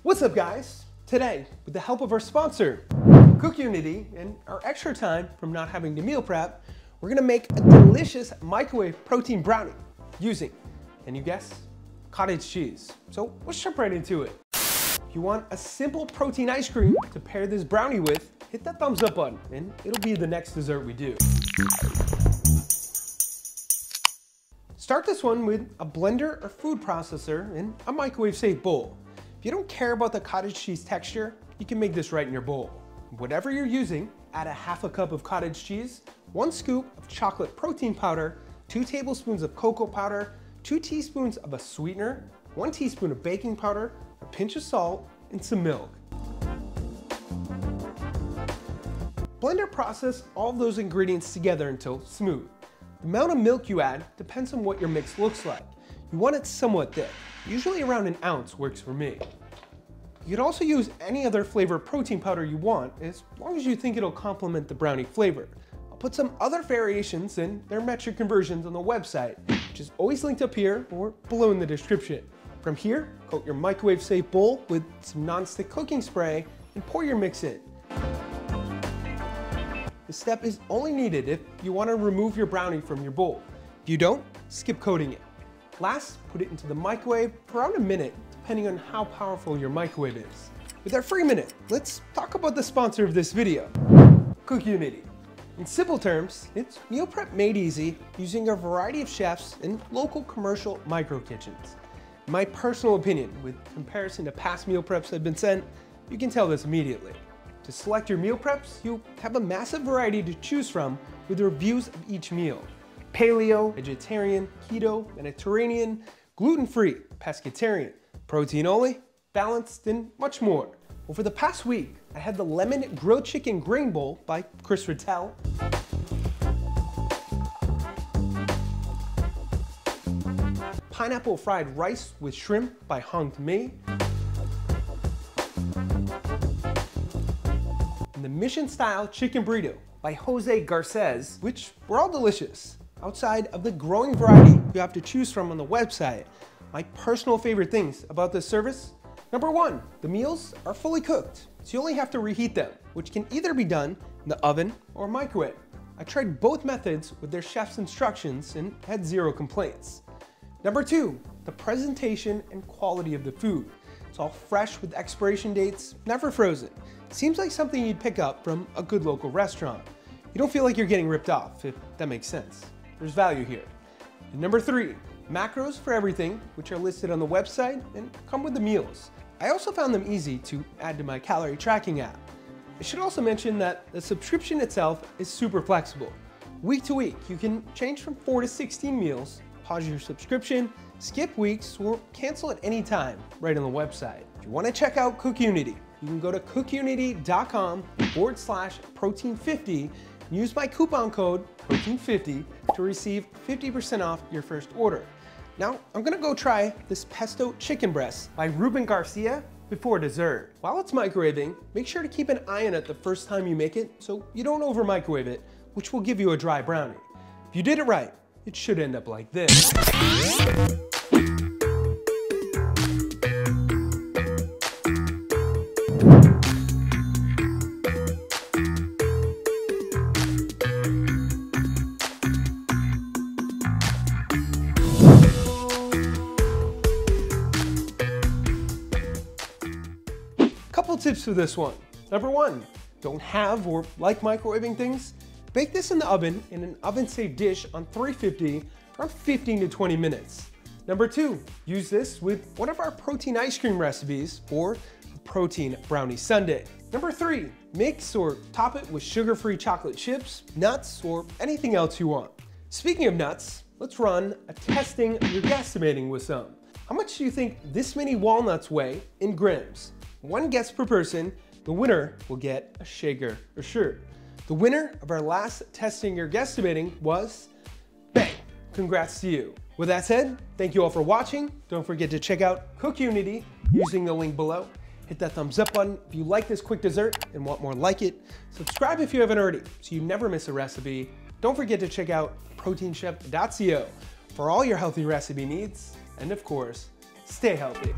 What's up, guys? Today, with the help of our sponsor, CookUnity, and our extra time from not having to meal prep, we're gonna make a delicious microwave protein brownie using, can you guess? Cottage cheese. So let's jump right into it. If you want a simple protein ice cream to pair this brownie with, hit that thumbs up button and it'll be the next dessert we do. Start this one with a blender or food processor and a microwave safe bowl. If you don't care about the cottage cheese texture, you can make this right in your bowl. Whatever you're using, add a half a cup of cottage cheese, 1 scoop of chocolate protein powder, 2 tablespoons of cocoa powder, 2 teaspoons of a sweetener, 1 teaspoon of baking powder, a pinch of salt, and some milk. Blend or process all of those ingredients together until smooth. The amount of milk you add depends on what your mix looks like. You want it somewhat thick. Usually around an ounce works for me. You can also use any other flavor protein powder you want, as long as you think it'll complement the brownie flavor. I'll put some other variations and their metric conversions on the website, which is always linked up here or below in the description. From here, coat your microwave safe bowl with some non-stick cooking spray and pour your mix in. This step is only needed if you want to remove your brownie from your bowl. If you don't, skip coating it. Last, put it into the microwave for around a minute, depending on how powerful your microwave is. With our free minute, let's talk about the sponsor of this video, CookUnity. In simple terms, it's meal prep made easy using a variety of chefs in local commercial micro kitchens. In my personal opinion, with comparison to past meal preps I've been sent, you can tell this immediately. To select your meal preps, you have a massive variety to choose from with reviews of each meal. Paleo, vegetarian, keto, Mediterranean, gluten-free, pescatarian, protein only, balanced, and much more. Over the past week, I had the lemon grilled chicken grain bowl by Chris Rattel, pineapple fried rice with shrimp by Hong Me, and the mission-style chicken burrito by Jose Garces, which were all delicious. Outside of the growing variety you have to choose from on the website, my personal favorite things about this service: number 1, the meals are fully cooked, so you only have to reheat them, which can either be done in the oven or microwave. I tried both methods with their chef's instructions and had 0 complaints. Number 2, the presentation and quality of the food. It's all fresh with expiration dates, never frozen. Seems like something you'd pick up from a good local restaurant. You don't feel like you're getting ripped off, if that makes sense. There's value here. And number 3, macros for everything, which are listed on the website and come with the meals. I also found them easy to add to my calorie tracking app. I should also mention that the subscription itself is super flexible. Week to week, you can change from 4 to 16 meals, pause your subscription, skip weeks, or cancel at any time right on the website. If you want to check out CookUnity, you can go to cookunity.com/protein50 and use my coupon code protein50 to receive 50% off your first order. Now, I'm gonna go try this pesto chicken breast by Ruben Garcia before dessert. While it's microwaving, make sure to keep an eye on it the first time you make it so you don't over microwave it, which will give you a dry brownie. If you did it right, it should end up like this. Couple tips for this one. Number 1, don't have or like microwaving things? Bake this in the oven in an oven-safe dish on 350 for around 15 to 20 minutes. Number 2, use this with one of our protein ice cream recipes for a protein brownie sundae. Number 3, mix or top it with sugar-free chocolate chips, nuts, or anything else you want. Speaking of nuts, let's run a testing your guesstimating with some. How much do you think this many walnuts weigh in grams? 1 guess per person. The winner will get a shaker or shirt. The winner of our last testing your guesstimating was bang! Congrats to you. With that said, thank you all for watching. Don't forget to check out CookUnity using the link below. Hit that thumbs up button if you like this quick dessert and want more like it. Subscribe if you haven't already so you never miss a recipe. Don't forget to check out proteinchef.co for all your healthy recipe needs. And of course, stay healthy.